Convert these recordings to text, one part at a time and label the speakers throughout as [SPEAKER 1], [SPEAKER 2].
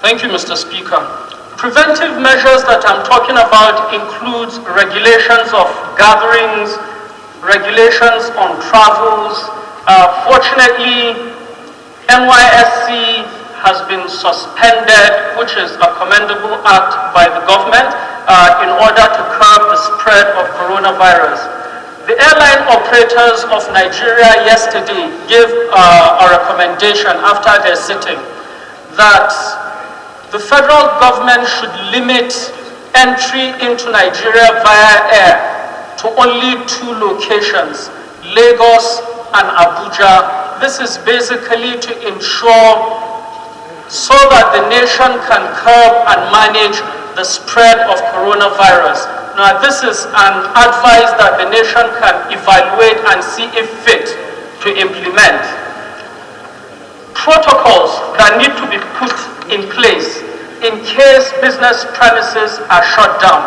[SPEAKER 1] Thank you, Mr. Speaker. Preventive measures that I'm talking about includes regulations of gatherings, regulations on travels. Fortunately, NYSC has been suspended, which is a commendable act by the government in order to curb the spread of coronavirus. The airline operators of Nigeria yesterday gave a recommendation after their sitting that the federal government should limit entry into Nigeria via air to only 2 locations, Lagos and Abuja. This is basically to ensure so that the nation can curb and manage the spread of coronavirus. Now, this is an advice that the nation can evaluate and see if fit to implement. Protocols that need to be put in place in case business premises are shut down.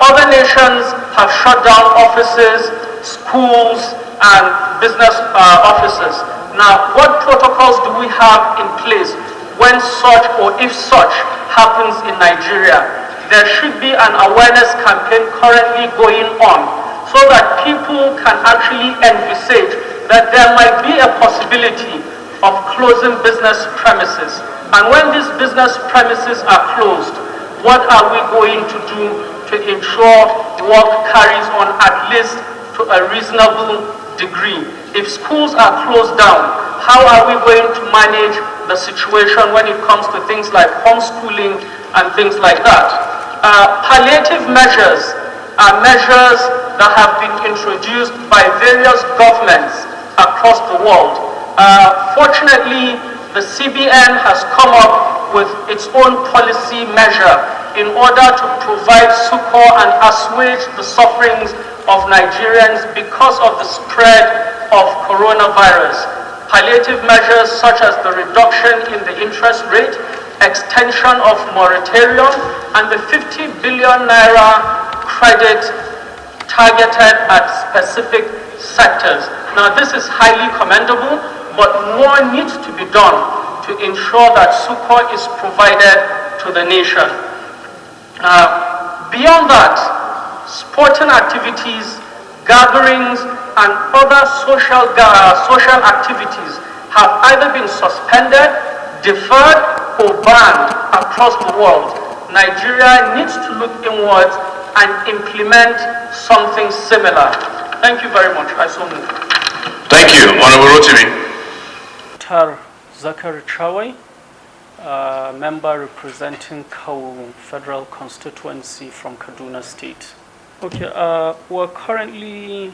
[SPEAKER 1] Other nations have shut down offices, schools, and business offices. Now, what protocols do we have in place when such or if such happens in Nigeria? There should be an awareness campaign currently going on so that people can actually envisage that there might be a possibility of closing business premises. And when these business premises are closed, what are we going to do to ensure work carries on at least to a reasonable degree? If schools are closed down, how are we going to manage the situation when it comes to things like homeschooling and things like that? Palliative measures are measures that have been introduced by various governments across the world. Fortunately, the CBN has come up with its own policy measure in order to provide succor and assuage the sufferings of Nigerians because of the spread of coronavirus. Palliative measures such as the reduction in the interest rate, extension of moratorium, and the 50 billion naira credit targeted at specific sectors. Now, this is highly commendable, but more needs to be done to ensure that succor is provided to the nation. Beyond that, sporting activities, gatherings, and other social activities have either been suspended, deferred, or banned across the world. Nigeria needs to look inwards and implement something similar. Thank you very much. I so move.
[SPEAKER 2] Thank you. Honorable Rotimi.
[SPEAKER 3] Mukhtar Zakari Chawai, member representing Kawu Federal Constituency from Kaduna State. Okay, we're currently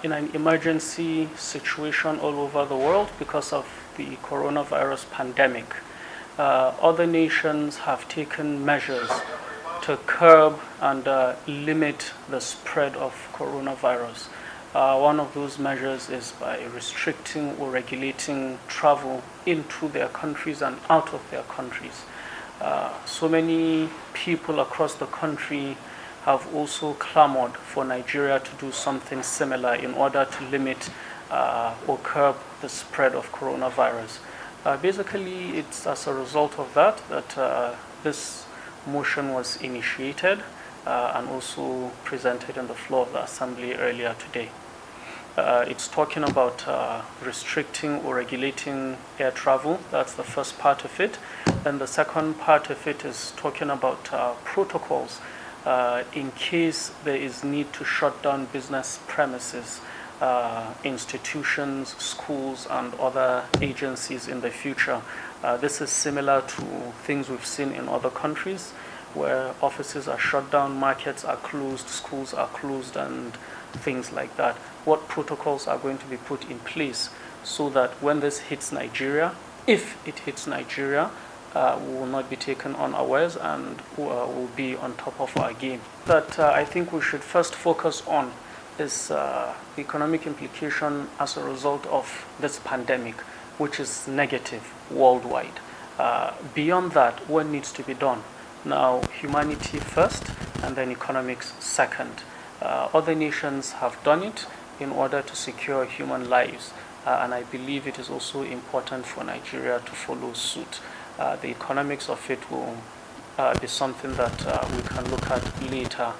[SPEAKER 3] in an emergency situation all over the world because of the coronavirus pandemic. Other nations have taken measures to curb and limit the spread of coronavirus. One of those measures is by restricting or regulating travel into their countries and out of their countries. So many people across the country have also clamored for Nigeria to do something similar in order to limit or curb the spread of coronavirus. Basically, it's as a result of that this motion was initiated and also presented on the floor of the Assembly earlier today. It's talking about restricting or regulating air travel. That's the first part of it. Then the second part of it is talking about protocols in case there is need to shut down business premises, institutions, schools, and other agencies in the future. This is similar to things we've seen in other countries where offices are shut down, markets are closed, schools are closed, and things like that. What protocols are going to be put in place so that when this hits Nigeria, if it hits Nigeria, we will not be taken unawares and will be on top of our game. That I think we should first focus on is the economic implication as a result of this pandemic, which is negative worldwide. Beyond that, what needs to be done? Now, humanity first and then economics second. Other nations have done it in order to secure human lives, and I believe it is also important for Nigeria to follow suit. The economics of it will be something that we can look at later.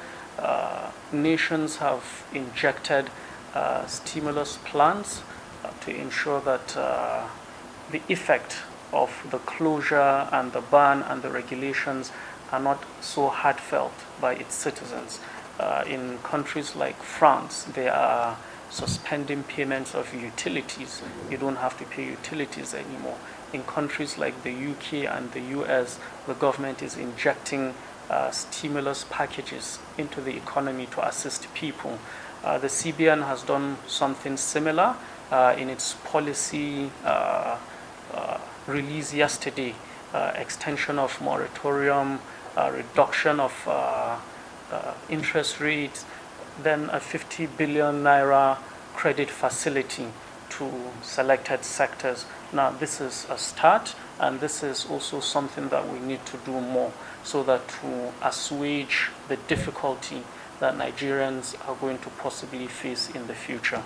[SPEAKER 3] Nations have injected stimulus plans to ensure that the effect of the closure and the ban and the regulations are not so hard felt by its citizens. In countries like France, they are suspending payments of utilities. You don't have to pay utilities anymore. In countries like the UK and the US, the government is injecting stimulus packages into the economy to assist people. The CBN has done something similar in its policy release yesterday, extension of moratorium, reduction of interest rates, then a 50 billion naira credit facility to selected sectors. Now, this is a start, and this is also something that we need to do more so that to assuage the difficulty that Nigerians are going to possibly face in the future.